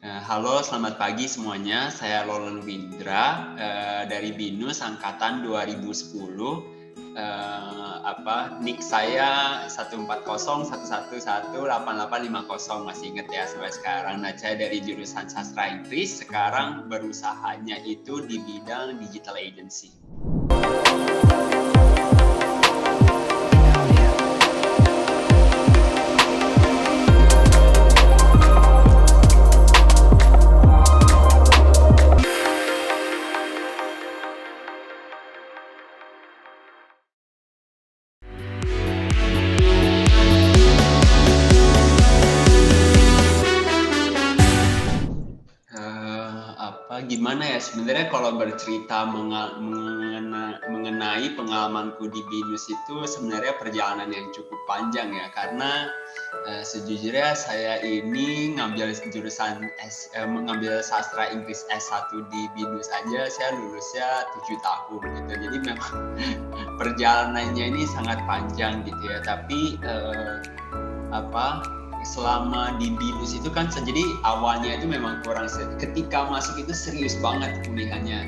Halo, selamat pagi semuanya. Saya Lolon Windra dari BINUS angkatan 2010. Nik saya 14011118850 masih inget ya sampai sekarang. Nah, saya dari jurusan Sastra Inggris, sekarang berusahanya itu di bidang digital agency. Gimana ya, sebenarnya kalau bercerita mengenai pengalamanku di BINUS itu sebenarnya perjalanan yang cukup panjang ya, karena sejujurnya saya ini ngambil sastra Inggris S1 di BINUS aja, saya lulusnya 7 tahun gitu. Jadi memang perjalanannya ini sangat panjang gitu ya, tapi selama di BINUS itu kan jadi awalnya itu memang kurang ketika masuk itu serius banget kuliahnya.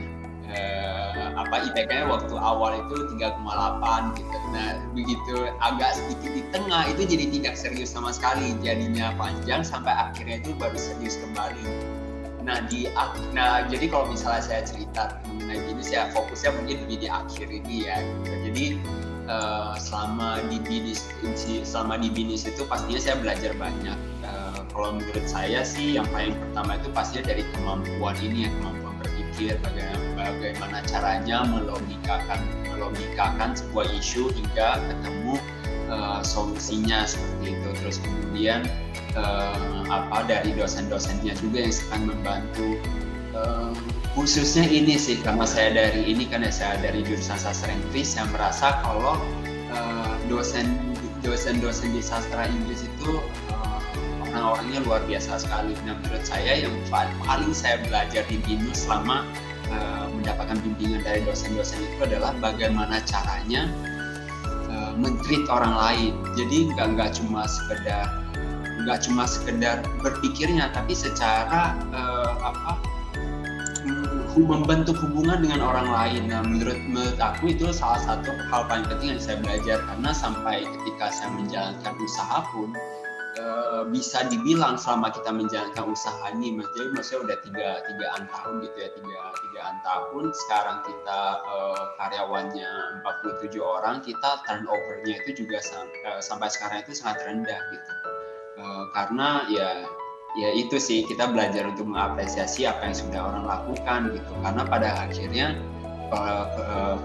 IPK-nya waktu awal itu 3,8 gitu. Nah, begitu agak sedikit di tengah itu jadi tidak serius sama sekali. Jadinya panjang sampai akhirnya itu baru serius kembali. Jadi kalau misalnya saya cerita mengenai BINUS ya fokusnya mungkin lebih di akhir ini ya gitu. Jadi selama di BINUS itu pastinya saya belajar banyak. Kalau menurut saya sih yang paling pertama itu pastinya dari kemampuan berpikir, bagaimana caranya melogikakan sebuah isu hingga ketemu solusinya seperti itu. Terus kemudian dari dosen-dosennya juga yang sangat membantu. Khususnya ini sih karena saya dari jurusan sastra Inggris yang merasa kalau dosen-dosen di sastra Inggris itu orang-orangnya luar biasa sekali. Nah, menurut saya yang paling saya belajar di BINUS selama mendapatkan bimbingan dari dosen-dosen itu adalah bagaimana caranya men-treat orang lain. Jadi nggak cuma sekedar berpikirnya, tapi secara membentuk hubungan dengan orang lain. Nah, menurut aku itu salah satu hal paling penting yang saya belajar, karena sampai ketika saya menjalankan usaha pun bisa dibilang selama kita menjalankan usaha ini, jadi maksudnya udah tigaan tahun gitu ya, tigaan tahun. Sekarang kita karyawannya 47 orang, kita turnover-nya itu juga sampai sekarang itu sangat rendah gitu. Karena ya itu sih, kita belajar untuk mengapresiasi apa yang sudah orang lakukan gitu. Karena pada akhirnya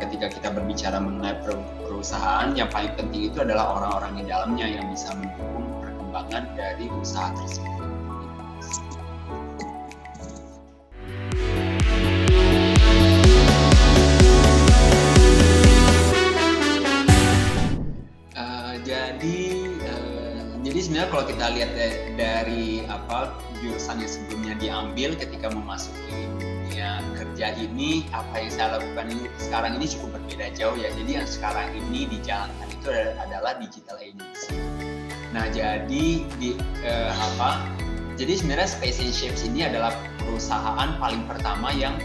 ketika kita berbicara mengenai perusahaan, yang paling penting itu adalah orang-orang di dalamnya yang bisa mendukung perkembangan dari usaha tersebut. Jadi sebenarnya kalau kita lihat dari jurusan yang sebelumnya diambil ketika memasuki dunia kerja ini, apa yang saya lakukan ini sekarang ini cukup berbeda jauh ya. Jadi yang sekarang ini dijalankan itu adalah digital agency. Nah, jadi jadi sebenarnya Space and Shapes ini adalah perusahaan paling pertama yang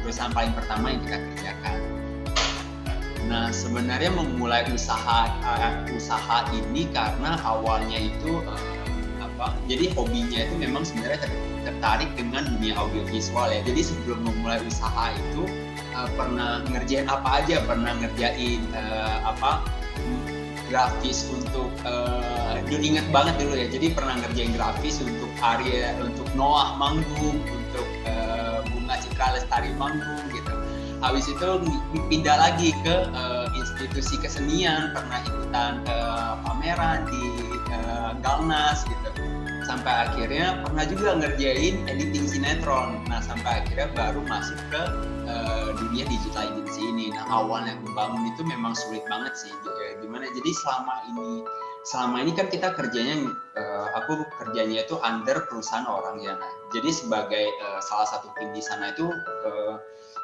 kita kerjakan. Nah, sebenarnya memulai usaha ini karena awalnya itu jadi hobinya itu memang sebenarnya tertarik dengan dunia audiovisual ya. Jadi sebelum memulai usaha itu pernah ngerjain apa aja, pernah ngerjain grafis untuk dulu inget banget dulu ya. Jadi pernah ngerjain grafis untuk Noah manggung, untuk Bunga Citra Lestari manggung gitu. Habis itu pindah lagi ke institusi kesenian, pernah ikutan pameran di Galnas gitu. Sampai akhirnya pernah juga ngerjain editing sinetron. Nah, sampai akhirnya baru masuk ke dunia digital agency ini. Nah, awalnya membangun itu memang sulit banget sih. Gimana? Jadi selama ini kan kita aku kerjanya itu under perusahaan orang ya. Nah, jadi sebagai salah satu tim di sana itu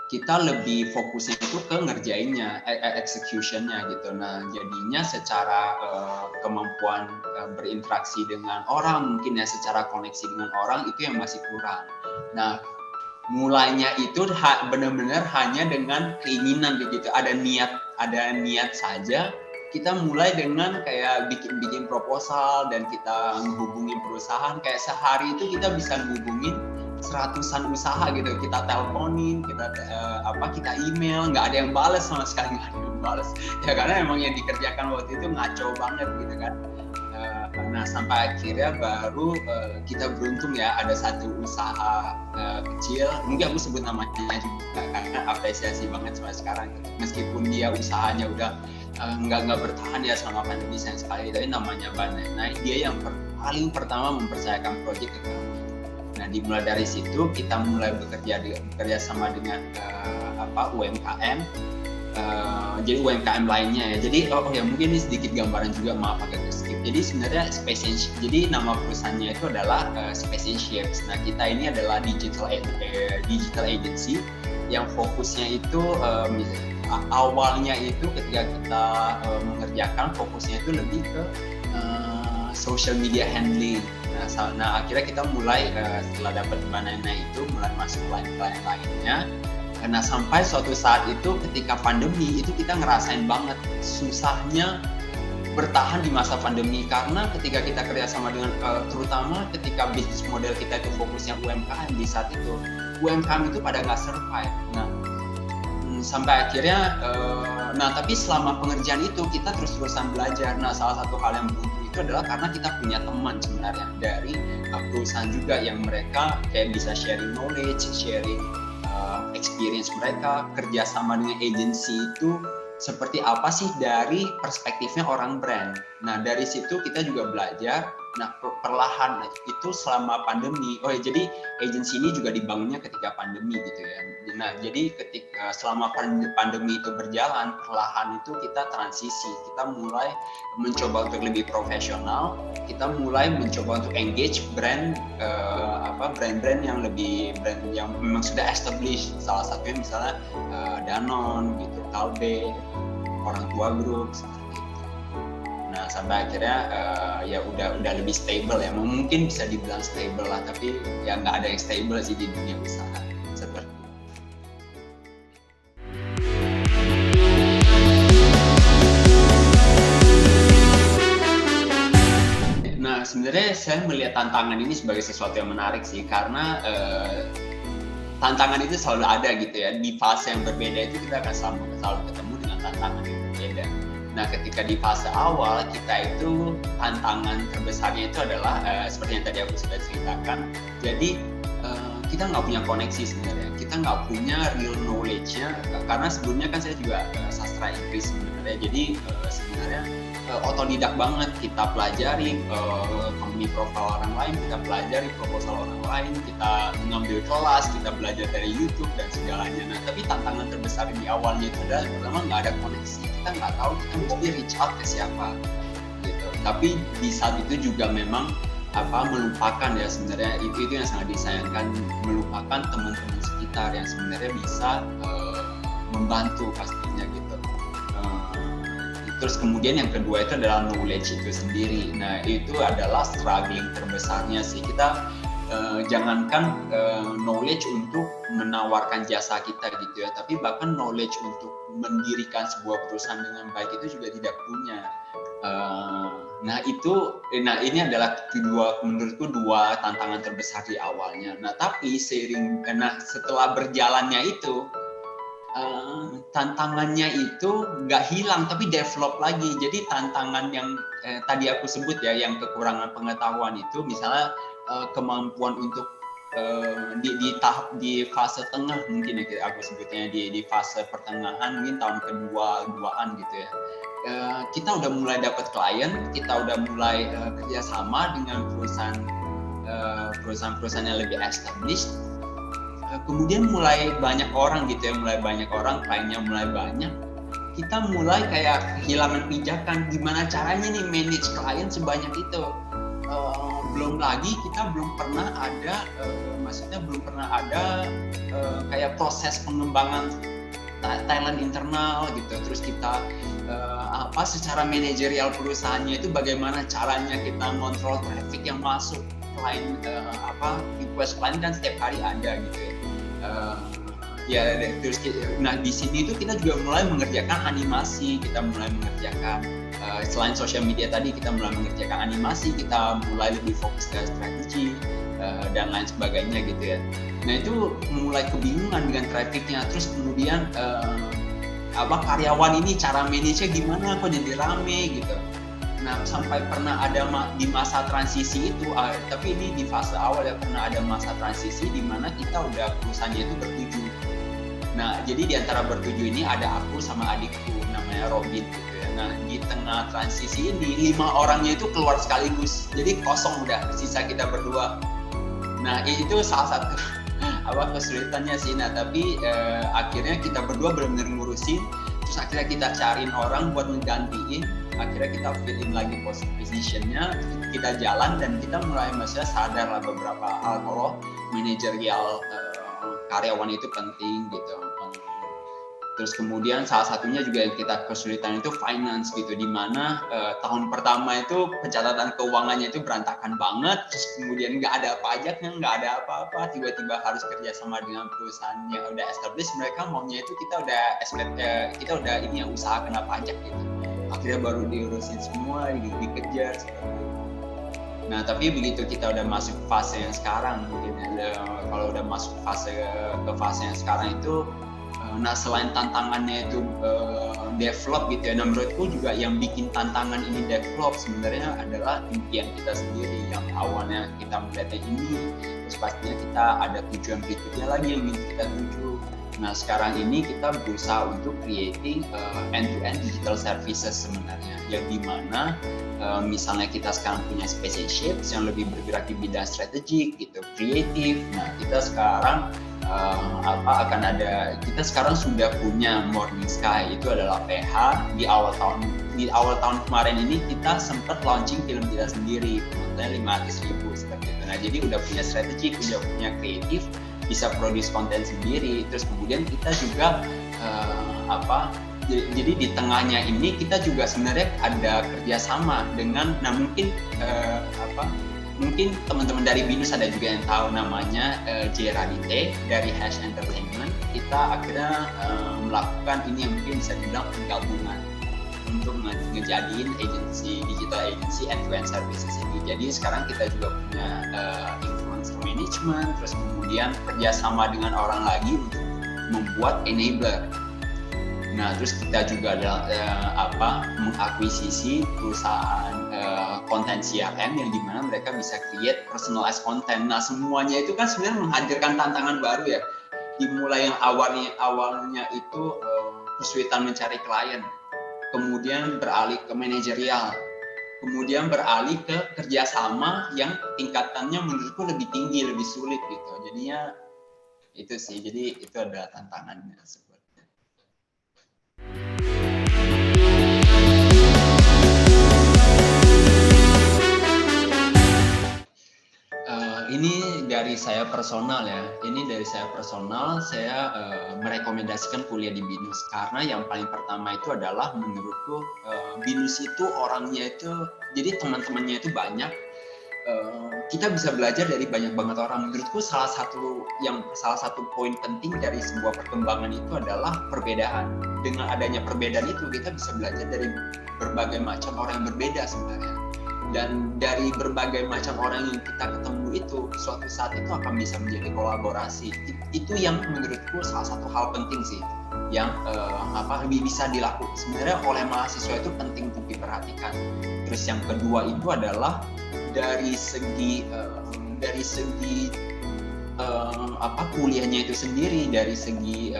kita lebih fokusnya itu ke ngerjainnya, executionnya gitu. Nah jadinya secara kemampuan berinteraksi dengan orang, mungkin ya secara koneksi dengan orang itu yang masih kurang. Nah mulainya itu benar-benar hanya dengan keinginan begitu, ada niat saja. Kita mulai dengan kayak bikin proposal dan kita menghubungi perusahaan, kayak sehari itu kita bisa menghubungin seratusan usaha gitu, kita teleponin, kita email, nggak ada yang balas sama sekali, nggak ada yang balas ya, karena emang yang dikerjakan waktu itu ngaco banget gitu kan. Nah sampai akhirnya baru kita beruntung ya, ada satu usaha kecil, mungkin aku sebut namanya juga karena apresiasi banget sampai sekarang gitu. Meskipun dia usahanya udah nggak bertahan ya selama pandemi sayang sekali, tapi namanya Banana, dia yang paling pertama mempercayakan proyek ke kami. Nah dimulai dari situ kita mulai bekerja sama dengan UMKM, jadi UMKM lainnya ya. Jadi mungkin ini sedikit gambaran juga, maaf agak skip. Jadi sebenarnya jadi nama perusahaannya itu adalah Space and Shapes. Nah kita ini adalah digital agency yang fokusnya itu awalnya itu ketika kita mengerjakan, fokusnya itu lebih ke social media handling. Nah akhirnya kita mulai setelah dapat Banana itu mulai masuk klien lainnya. Nah sampai suatu saat itu ketika pandemi itu kita ngerasain banget susahnya bertahan di masa pandemi, karena ketika kita kerjasama dengan terutama ketika bisnis model kita itu fokusnya UMKM, di saat itu UMKM itu pada nggak survive. Nah sampai akhirnya tapi selama pengerjaan itu kita terus-terusan belajar. Nah salah satu hal yang beruntung itu adalah karena kita punya teman sebenarnya dari perusahaan juga yang mereka kayak bisa sharing knowledge, sharing experience mereka, kerjasama dengan agensi itu seperti apa sih dari perspektifnya orang brand. Nah dari situ kita juga belajar. Nah perlahan itu selama pandemi, jadi agensi ini juga dibangunnya ketika pandemi gitu ya. Nah jadi ketika selama pandemi itu berjalan, perlahan itu kita transisi, kita mulai mencoba untuk lebih profesional, kita mulai mencoba untuk engage brand yang lebih yang memang sudah established. Salah satunya misalnya Danone gitu, Kalbe, Orang Tua Group seperti itu. Nah sampai akhirnya ya udah lebih stable ya, mungkin bisa dibilang stable lah, tapi ya nggak ada yang stable sih di dunia usaha seperti. Nah sebenarnya saya melihat tantangan ini sebagai sesuatu yang menarik sih, karena tantangan itu selalu ada gitu ya. Di fase yang berbeda itu kita akan selalu ketemu dengan tantangan yang berbeda. Nah ketika di fase awal kita itu tantangan terbesarnya itu adalah seperti yang tadi aku sudah ceritakan. Jadi kita nggak punya koneksi sebenarnya, kita nggak punya real knowledge-nya, karena sebelumnya kan saya juga sastra Inggris sebenarnya. Jadi sebenarnya otodidak banget, kita pelajari company profile orang lain, kita pelajari proposal orang lain, kita mengambil kelas, kita belajar dari YouTube dan segalanya. Nah tapi tantangan terbesar di awalnya itu adalah pertama nggak ada koneksi, kita nggak tahu kita mesti reach out ke siapa gitu. Tapi di saat itu juga memang melupakan ya sebenarnya, itu yang sangat disayangkan, melupakan teman-teman sekitar yang sebenarnya bisa membantu pastinya gitu. Terus kemudian yang kedua itu adalah knowledge itu sendiri. Nah itu adalah struggling terbesarnya sih. Kita jangankan knowledge untuk menawarkan jasa kita gitu ya, tapi bahkan knowledge untuk mendirikan sebuah perusahaan dengan baik itu juga tidak punya. Nah ini adalah menurutku dua tantangan terbesar di awalnya. Nah tapi setelah berjalannya itu tantangannya itu nggak hilang tapi develop lagi. Jadi tantangan yang tadi aku sebut ya, yang kekurangan pengetahuan itu misalnya kemampuan untuk di fase tengah mungkin ya aku sebutnya, di fase pertengahan mungkin tahun keduaan gitu ya, kita udah mulai dapat klien, kita udah mulai kerjasama dengan perusahaan-perusahaan yang lebih established. Kemudian mulai banyak orang gitu ya, kliennya mulai banyak, kita mulai kayak kehilangan pijakan gimana caranya nih manage klien sebanyak itu. belum lagi kita belum pernah ada maksudnya belum pernah ada kayak proses pengembangan talent internal gitu. Terus kita secara manajerial perusahaannya itu bagaimana caranya kita ngontrol traffic yang masuk klien, request klien kan setiap hari ada gitu ya. Terus nah di sini itu kita juga mulai mengerjakan animasi, kita mulai mengerjakan selain sosial media tadi, kita mulai mengerjakan animasi, kita mulai lebih fokus ke strategi dan lain sebagainya gitu ya. Nah itu mulai kebingungan dengan trafficnya. Terus kemudian karyawan ini cara manage-nya gimana, kok jadi rame gitu. Nah sampai pernah ada di masa transisi itu, tapi ini di fase awal ya, pernah ada masa transisi di mana kita udah perusahaannya itu bertujuh. Nah jadi di antara bertujuh ini ada aku sama adikku namanya Robin gitu ya. Nah di tengah transisi ini 5 orangnya itu keluar sekaligus, jadi kosong udah, sisa kita berdua. Nah itu salah satu kesulitannya sih. Nah tapi akhirnya kita berdua benar-benar ngurusin, terus akhirnya kita cariin orang buat menggantiin, akhirnya kita fill in lagi positionnya, kita jalan dan kita mulai sadar lah beberapa hal kalau manajerial karyawan itu penting gitu. Terus kemudian salah satunya juga yang kita kesulitan itu finance gitu, di mana tahun pertama itu pencatatan keuangannya itu berantakan banget, terus kemudian nggak ada pajaknya, nggak ada apa-apa, tiba-tiba harus kerja sama dengan perusahaan yang udah established, mereka maunya itu kita udah ini yang usaha kena pajak gitu, akhirnya baru diurusin semua, dikejar seperti itu. Nah tapi begitu kita udah masuk fase yang sekarang, mungkin kalau udah masuk fase yang sekarang itu, nah selain tantangannya itu develop gitu ya, nah menurutku juga yang bikin tantangan ini develop sebenarnya adalah impian kita sendiri, yang awalnya kita melihatnya ini, terus pastinya kita ada tujuan berikutnya lagi yang ingin kita tuju. Nah sekarang ini kita berusaha untuk creating end-to-end digital services sebenarnya, yang dimana misalnya kita sekarang punya specialships yang lebih bergerak di bidang strategik gitu, kreatif. Nah kita sekarang kita sekarang sudah punya Morning Sky, itu adalah PH. Di awal tahun kemarin ini kita sempat launching film kita sendiri, penontonnya 500.000 seperti itu. Nah jadi udah punya strategik, udah punya kreatif, bisa produce konten sendiri. Terus kemudian kita juga jadi di tengahnya ini kita juga sebenarnya ada kerjasama dengan, nah mungkin teman-teman dari Binus ada juga yang tahu namanya J Radite dari Hash Entertainment. Kita akhirnya melakukan ini yang mungkin bisa dibilang penggabungan untuk ngejadiin digital agency end-to-end services ini. Jadi sekarang kita juga punya influencer management, terus kemudian kerjasama dengan orang lagi untuk membuat enabler. Nah, terus kita juga ada mengakuisisi perusahaan konten CRM yang dimana mereka bisa create personalized content. Nah, semuanya itu kan sebenarnya menghadirkan tantangan baru ya. Dimulai yang awalnya itu kesulitan mencari klien, kemudian beralih ke manajerial, kemudian beralih ke kerjasama yang tingkatannya menurutku lebih tinggi, lebih sulit gitu. Jadinya itu sih, jadi itu adalah tantangannya. Ini dari saya personal ya. Saya merekomendasikan kuliah di Binus karena yang paling pertama itu adalah menurutku Binus itu orangnya itu, jadi teman-temannya itu banyak. Kita bisa belajar dari banyak banget orang. Menurutku salah satu poin penting dari sebuah perkembangan itu adalah perbedaan. Dengan adanya perbedaan itu kita bisa belajar dari berbagai macam orang yang berbeda sebenarnya. Dan dari berbagai macam orang yang kita ketemu itu, suatu saat itu akan bisa menjadi kolaborasi. Itu yang menurutku salah satu hal penting sih, yang lebih bisa dilakukan sebenarnya oleh mahasiswa, itu penting untuk diperhatikan. Terus yang kedua itu adalah dari segi kuliahnya itu sendiri, dari segi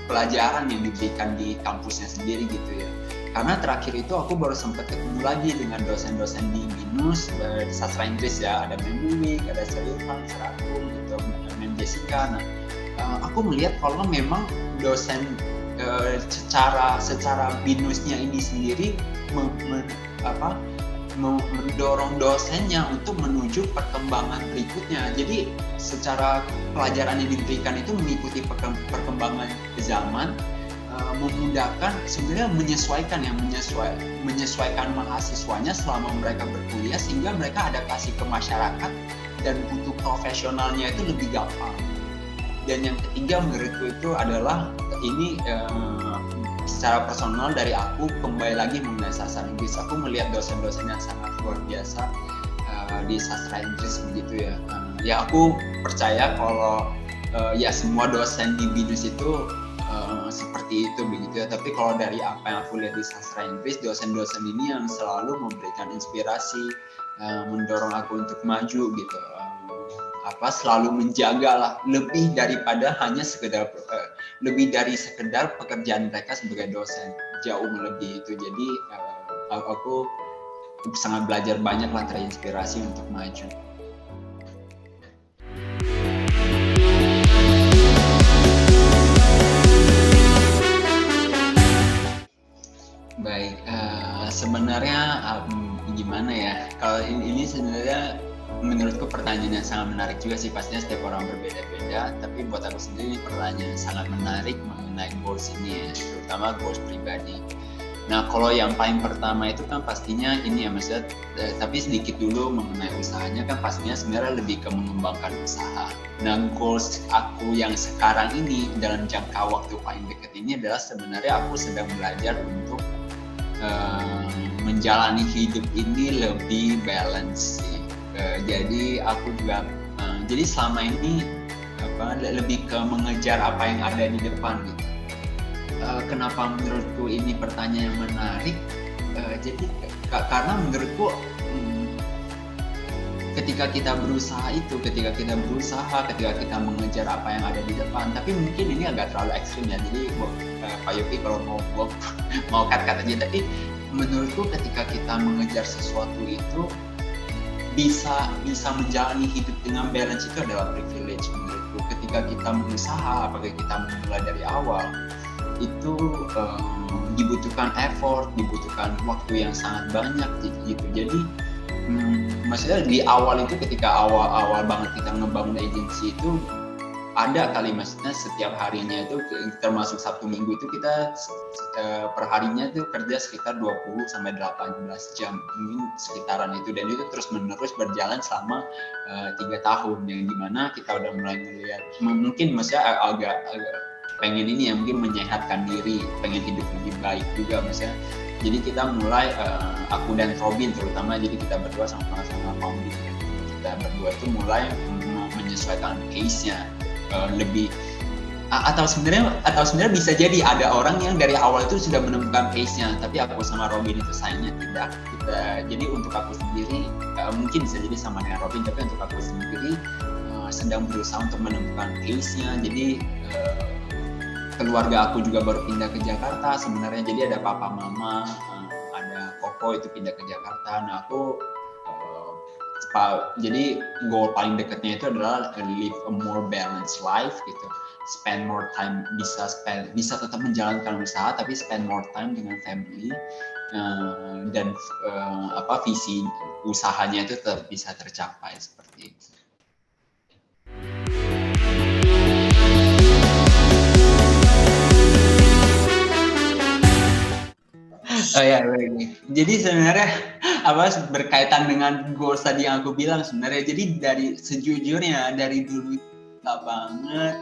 pelajaran yang diberikan di kampusnya sendiri gitu ya. Karena terakhir itu aku baru sempat ketemu lagi dengan dosen-dosen di Binus sastra Inggris ya, ada Mem Wiwik, ada Serifan, Serakum gitu, Mem Jessica. Nah, aku melihat kalau memang dosen secara Binusnya ini sendiri mendorong dosennya untuk menuju perkembangan berikutnya. Jadi secara pelajaran yang diberikan itu mengikuti perkembangan zaman, memudahkan sebenarnya menyesuaikan mahasiswanya selama mereka berkuliah, sehingga mereka adaptasi ke masyarakat dan butuh profesionalnya itu lebih gampang. Dan yang ketiga menurutku itu adalah ini secara personal dari aku, kembali lagi mengenai sastra Inggris. Aku melihat dosen-dosen yang sangat luar biasa di sastra Inggris begitu ya. Ya aku percaya kalau ya semua dosen di BINUS itu seperti itu begitu ya. Tapi kalau dari apa yang aku lihat di sastra Inggris, dosen-dosen ini yang selalu memberikan inspirasi, mendorong aku untuk maju gitu. Selalu menjaga lah, lebih daripada hanya sekedar lebih dari sekedar pekerjaan mereka sebagai dosen, jauh melebihi itu. Jadi aku sangat belajar banyak lah, terinspirasi untuk maju. Baik, sebenarnya gimana ya, kalau ini sebenarnya menurutku pertanyaan yang sangat menarik juga sih. Pastinya setiap orang berbeda-beda, tapi buat aku sendiri pertanyaan yang sangat menarik mengenai goals ini ya, terutama goals pribadi. Nah kalau yang paling pertama itu kan pastinya ini ya maksudnya, tapi sedikit dulu mengenai usahanya, kan pastinya sebenarnya lebih ke mengembangkan usaha. Nah goals aku yang sekarang ini dalam jangka waktu paling dekat ini adalah sebenarnya aku sedang belajar untuk menjalani hidup ini lebih balance sih. Jadi aku juga jadi selama ini lebih ke mengejar apa yang ada di depan gitu. Kenapa menurutku ini pertanyaan yang menarik? Jadi karena menurutku ketika kita berusaha, ketika kita mengejar apa yang ada di depan, tapi mungkin ini agak terlalu ekstrim ya. Jadi Pak Yopi kalau mau cut-cut aja, tapi menurutku ketika kita mengejar sesuatu itu bisa menjalani hidup dengan balance itu adalah privilege menurutku. Ketika kita berusaha, apakah kita memulai dari awal, itu dibutuhkan effort, dibutuhkan waktu yang sangat banyak gitu. Jadi maksudnya di awal itu, ketika awal banget kita ngebangun agensi itu, ada kali maksudnya setiap harinya itu, termasuk Sabtu Minggu itu kita per harinya itu kerja sekitar 20-18 jam, mungkin sekitaran itu, dan itu terus menerus berjalan selama 3 tahun, yang dimana kita udah mulai melihat mungkin maksudnya agak pengen ini ya, mungkin menyehatkan diri, pengen hidup lebih baik juga maksudnya. Jadi kita mulai, aku dan Robin terutama, jadi kita berdua sama-sama founding, kita berdua itu mulai menyesuaikan case-nya lebih, atau sebenarnya bisa jadi ada orang yang dari awal itu sudah menemukan pace-nya, tapi aku sama Robin itu sayangnya tidak. Jadi untuk aku sendiri mungkin bisa jadi sama dengan Robin, tapi untuk aku sendiri sedang berusaha untuk menemukan pace-nya. Jadi keluarga aku juga baru pindah ke Jakarta sebenarnya, jadi ada papa mama, ada koko itu pindah ke Jakarta. Nah aku jadi goal paling dekatnya itu adalah live a more balanced life gitu, spend more time, bisa tetap menjalankan usaha tapi spend more time dengan family, dan visi usahanya itu tetap bisa tercapai seperti itu. Oh ya, jadi sebenarnya berkaitan dengan goals tadi yang aku bilang sebenarnya. Jadi dari sejujurnya dari dulu nggak banget,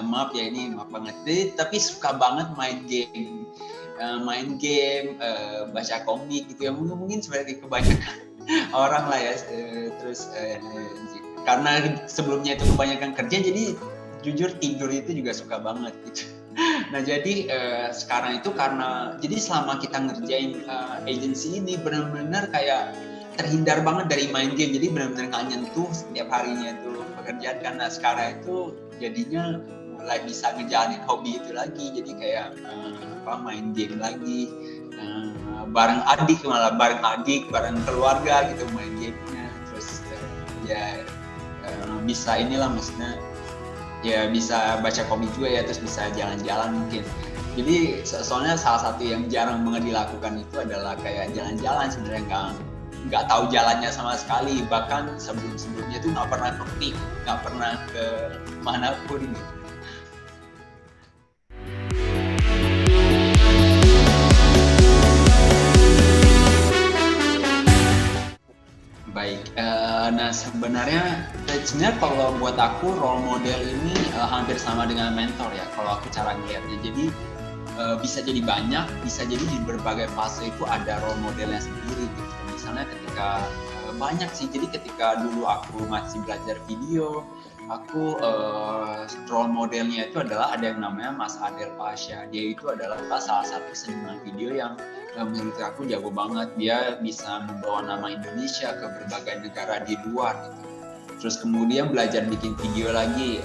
maaf banget. Tapi suka banget main game, baca komik gitu ya. Mungkin seperti kebanyakan orang lah ya. Terus karena sebelumnya itu kebanyakan kerja, jadi jujur tidur itu juga suka banget gitu. Nah jadi sekarang itu karena jadi selama kita ngerjain agensi ini benar-benar kayak terhindar banget dari main game, jadi benar-benar nggak nyentuh setiap harinya itu pekerjaan. Karena sekarang itu jadinya mulai bisa ngejalanin hobi itu lagi, jadi kayak main game lagi, bareng adik, bareng keluarga gitu main gamenya. Terus bisa inilah maksudnya, ya bisa baca komik juga ya, terus bisa jalan-jalan mungkin. Jadi soalnya salah satu yang jarang banget dilakukan itu adalah kayak jalan-jalan sebenarnya, nggak tahu jalannya sama sekali, bahkan sebelumnya tuh nggak pernah ke nggak pernah ke manapun gitu. Baik, nah sebenarnya kalau buat aku role model ini hampir sama dengan mentor ya, kalau aku cara ngeliatnya. Jadi bisa jadi banyak, bisa jadi di berbagai fase itu ada role modelnya sendiri gitu. Misalnya ketika banyak sih, jadi ketika dulu aku masih belajar video, aku role modelnya itu adalah ada yang namanya Mas Adel Pasha. Dia itu adalah salah satu seniman video yang menurut aku jago banget. Dia bisa membawa nama Indonesia ke berbagai negara di luar gitu. Terus kemudian belajar bikin video lagi,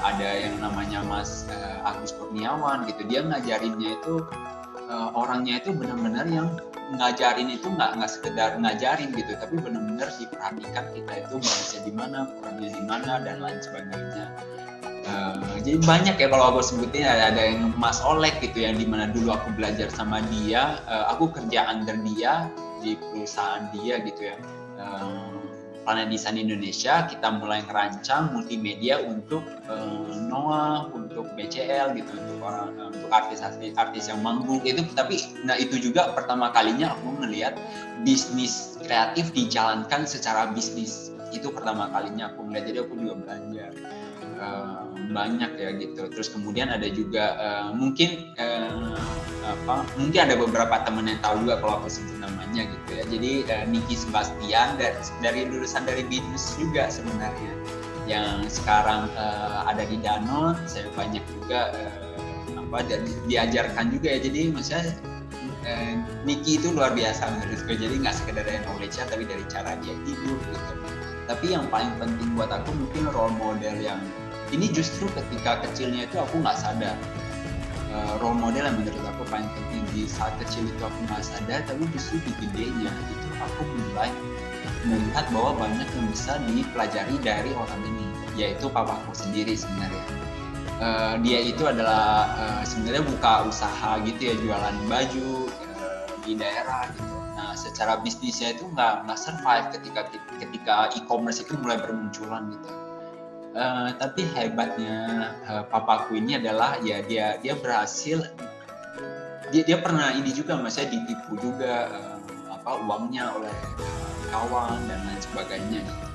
ada yang namanya Mas Agus Kurniawan gitu. Dia ngajarinnya itu orangnya itu benar-benar yang ngajarin itu nggak sekedar ngajarin gitu, tapi benar-benar diperhatikan kita itu bagusnya di mana, kurangnya di mana, dan lain sebagainya. Jadi banyak ya kalau aku sebutin, ada yang Mas Olek gitu, yang dimana dulu aku belajar sama dia, aku kerja under dia di perusahaan dia gitu ya. Planet Design Indonesia, kita mulai ngerancang multimedia untuk Noah, untuk BCL gitu, untuk artis yang manggung itu. Tapi nah itu juga pertama kalinya aku melihat bisnis kreatif dijalankan secara bisnis. Itu pertama kalinya aku melihat, jadi aku juga belajar banyak ya gitu. Terus kemudian ada juga mungkin ada beberapa teman yang tahu juga kalau aku sebut namanya gitu ya. Jadi Niki Sebastian dari lulusan dari BINUS juga sebenarnya, yang sekarang ada di Danone. Saya banyak juga diajarkan juga ya. Jadi maksudnya Niki itu luar biasa menurutku. Jadi nggak sekedar dari knowledge-nya, tapi dari cara dia hidup gitu. Tapi yang paling penting buat aku mungkin role model yang ini justru ketika kecilnya itu aku nggak sadar. Role model yang menurut aku paling penting di saat kecil itu aku nggak sadar, tapi justru di gedenya itu aku mulai melihat bahwa banyak yang bisa dipelajari dari orang ini, yaitu papaku sendiri sebenarnya. Dia itu adalah sebenarnya buka usaha gitu ya, jualan baju di daerah gitu. Nah, secara bisnisnya itu nggak survive ketika e-commerce itu mulai bermunculan gitu. Tapi hebatnya papaku ini adalah ya dia berhasil, dia pernah ini juga, maksudnya ditipu juga uangnya oleh kawan dan lain sebagainya gitu.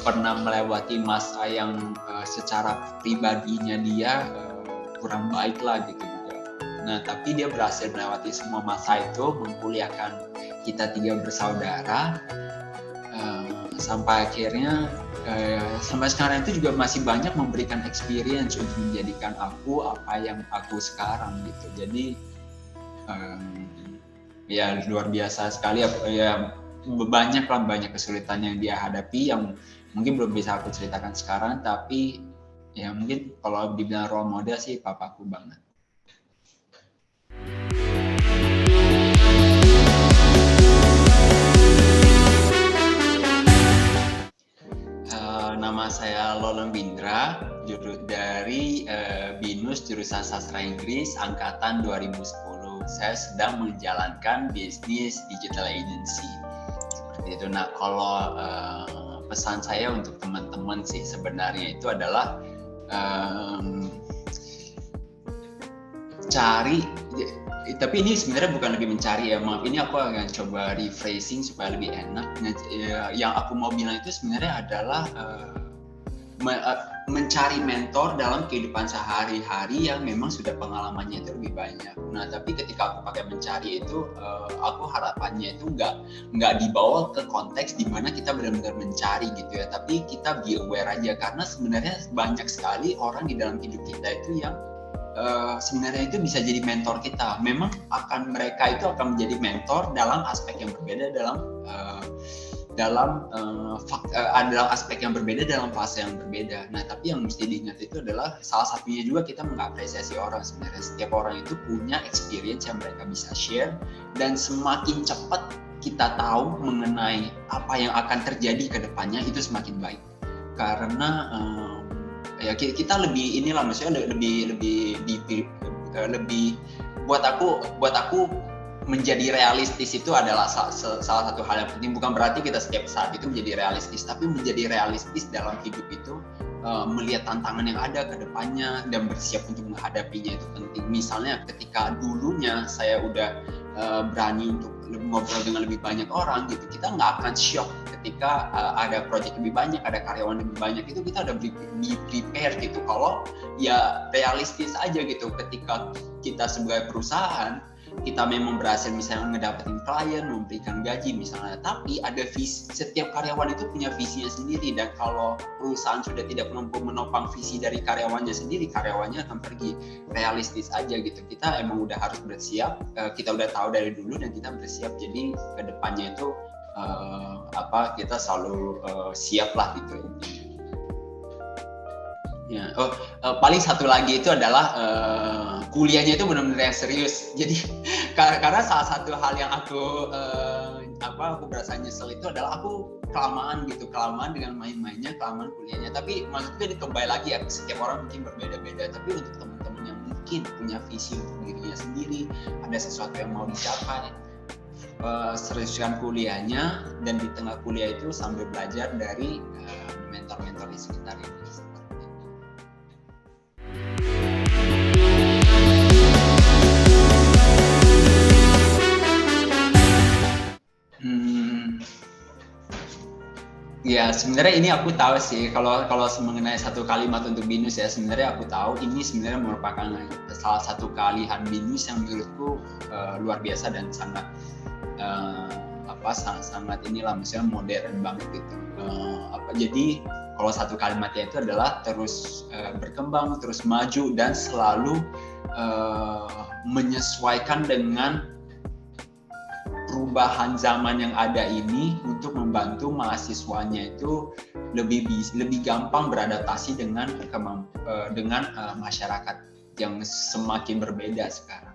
Pernah melewati masa yang secara pribadinya dia kurang baik lah gitu juga. Nah, tapi dia berhasil melewati semua masa itu, mengkuliahkan kita 3 bersaudara, sampai akhirnya sampai sekarang itu juga masih banyak memberikan experience untuk menjadikan aku apa yang aku sekarang gitu. Jadi ya luar biasa sekali ya, banyak kesulitan yang dia hadapi yang mungkin belum bisa aku ceritakan sekarang, tapi ya mungkin kalau dibilang role model sih papaku banget. Nama saya Lolan Bindra, dari BINUS jurusan Sastra Inggris angkatan 2010. Saya sedang menjalankan bisnis digital agency seperti itu. Nah, kalau pesan saya untuk teman-teman sih sebenarnya itu adalah cari, tapi ini sebenarnya bukan lebih mencari ya, maaf, ini aku akan coba rephrasing supaya lebih enak. Yang aku mau bilang itu sebenarnya adalah mencari mentor dalam kehidupan sehari-hari yang memang sudah pengalamannya itu lebih banyak. Nah, tapi ketika aku pakai mencari itu, aku harapannya itu nggak dibawa ke konteks di mana kita benar-benar mencari gitu ya, tapi kita be aware aja, karena sebenarnya banyak sekali orang di dalam hidup kita itu yang sebenarnya itu bisa jadi mentor kita. Memang mereka itu akan menjadi mentor dalam aspek yang berbeda, dalam aspek yang berbeda, dalam fase yang berbeda. Nah, tapi yang mesti diingat itu adalah salah satunya juga kita mengapresiasi orang. Sebenarnya setiap orang itu punya experience yang mereka bisa share, dan semakin cepat kita tahu mengenai apa yang akan terjadi ke depannya itu semakin baik. Karena ya kita lebih inilah, maksudnya lebih buat aku menjadi realistis itu adalah salah satu hal yang penting. Bukan berarti kita setiap saat itu menjadi realistis, tapi menjadi realistis dalam hidup itu, melihat tantangan yang ada ke depannya dan bersiap untuk menghadapinya itu penting. Misalnya ketika dulunya saya udah berani untuk ngobrol dengan lebih banyak orang gitu, kita nggak akan shock ketika ada project lebih banyak, ada karyawan lebih banyak, itu kita udah be prepared gitu. Kalau ya realistis aja gitu, ketika kita sebagai perusahaan kita memang berhasil misalnya ngedapetin klien, memberikan gaji misalnya, tapi ada visi, setiap karyawan itu punya visinya sendiri, dan kalau perusahaan sudah tidak mampu menopang visi dari karyawannya sendiri, karyawannya akan pergi. Realistis aja gitu, kita emang udah harus bersiap, kita udah tahu dari dulu dan kita bersiap, jadi kedepannya itu kita selalu siap lah gitu. Ya, paling satu lagi itu adalah kuliahnya itu benar-benar yang serius. Jadi karena salah satu hal yang aku berasa nyesel itu adalah aku kelamaan dengan main-mainnya, kelamaan kuliahnya. Tapi maksudnya kembali lagi ya, setiap orang mungkin berbeda-beda. Tapi untuk teman-teman yang mungkin punya visi untuk dirinya sendiri, ada sesuatu yang mau dicapai, seriuskan kuliahnya, dan di tengah kuliah itu sambil belajar dari mentor-mentor di sekitar ini. Ya sebenarnya ini aku tahu sih, kalau mengenai satu kalimat untuk BINUS ya, sebenarnya aku tahu ini sebenarnya merupakan salah satu keahlian BINUS yang menurutku luar biasa dan sangat sangat inilah, misalnya modern banget gitu. Jadi kalau satu kalimatnya itu adalah terus berkembang, terus maju, dan selalu menyesuaikan dengan perubahan zaman yang ada ini untuk membantu mahasiswanya itu lebih gampang beradaptasi dengan masyarakat yang semakin berbeda sekarang.